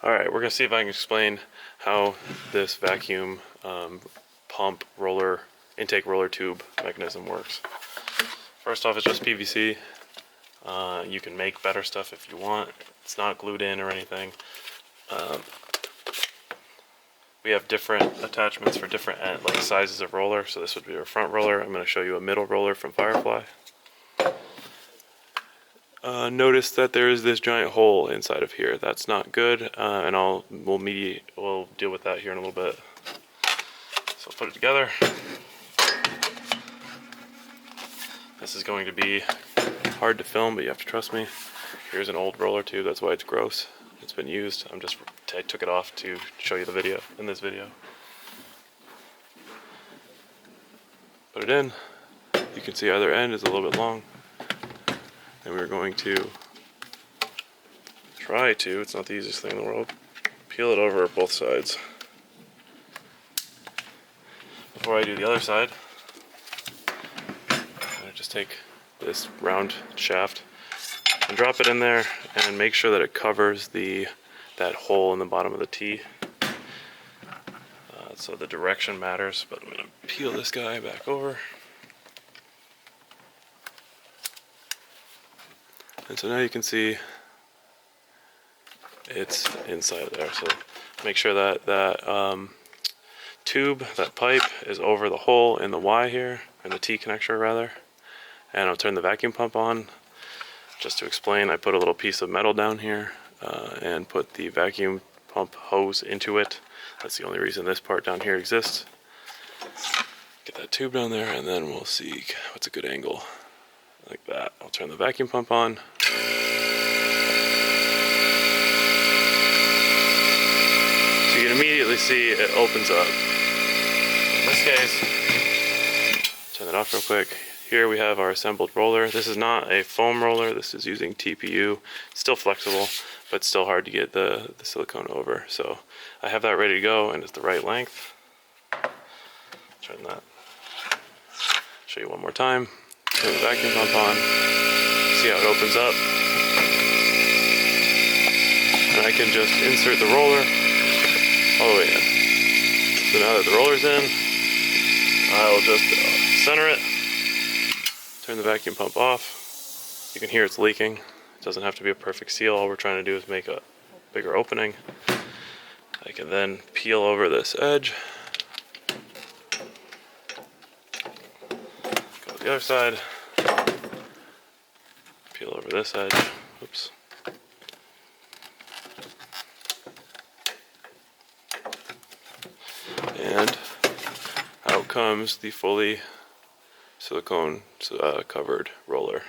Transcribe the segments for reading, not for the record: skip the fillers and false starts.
Alright, we're going to see if I can explain how this vacuum pump roller, intake roller tube mechanism works. First off, it's just PVC. You can make better stuff if you want. It's not glued in or anything. We have different attachments for different sizes of roller. So this would be our front roller. I'm going to show you a middle roller from Firefly. Notice that there is this giant hole inside of here. That's not good, and we'll deal with that here in a little bit. So I'll put it together. This is going to be hard to film, but you have to trust me. Here's an old roller tube. That's why it's gross. It's been used. I took it off to show you the video in this video. Put it in. You can see either end is a little bit long. And we're going to try to, it's not the easiest thing in the world, peel it over both sides. Before I do the other side, I'm going to just take this round shaft and drop it in there and make sure that it covers that hole in the bottom of the T. So the direction matters, but I'm going to peel this guy back over. And so now you can see it's inside of there. So make sure that that tube, that pipe, is over the hole in the Y here, in the T connector rather. And I'll turn the vacuum pump on. Just to explain, I put a little piece of metal down here and put the vacuum pump hose into it. That's the only reason this part down here exists. Get that tube down there, and then we'll see what's a good angle. Like that. I'll turn the vacuum pump on. So you can immediately see it opens up. In this case, turn that off real quick. Here we have our assembled roller. This is not a foam roller. This is using TPU. It's still flexible, but still hard to get the silicone over. So I have that ready to go, and it's the right length. Turn that. Show you one more time. Turn the vacuum pump on. See how it opens up. And I can just insert the roller all the way in. So now that the roller's in, I'll just center it. Turn the vacuum pump off. You can hear it's leaking. It doesn't have to be a perfect seal. All we're trying to do is make a bigger opening. I can then peel over this edge. Go to the other side. Peel over this edge. Oops. And out comes the fully silicone covered roller.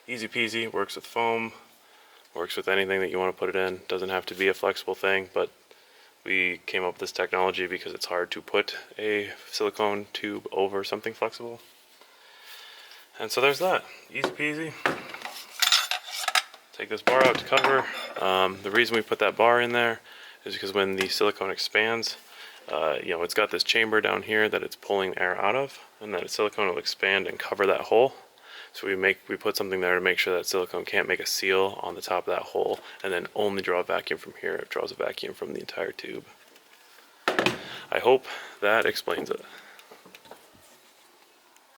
Easy peasy, works with foam, works with anything that you want to put it in. Doesn't have to be a flexible thing, but we came up with this technology because it's hard to put a silicone tube over something flexible. And so there's that. Easy peasy. Take this bar out to cover. The reason we put that bar in there is because when the silicone expands, it's got this chamber down here that it's pulling air out of, and then the silicone will expand and cover that hole. So we put something there to make sure that silicone can't make a seal on the top of that hole and then only draw a vacuum from here. It draws a vacuum from the entire tube. I hope that explains it.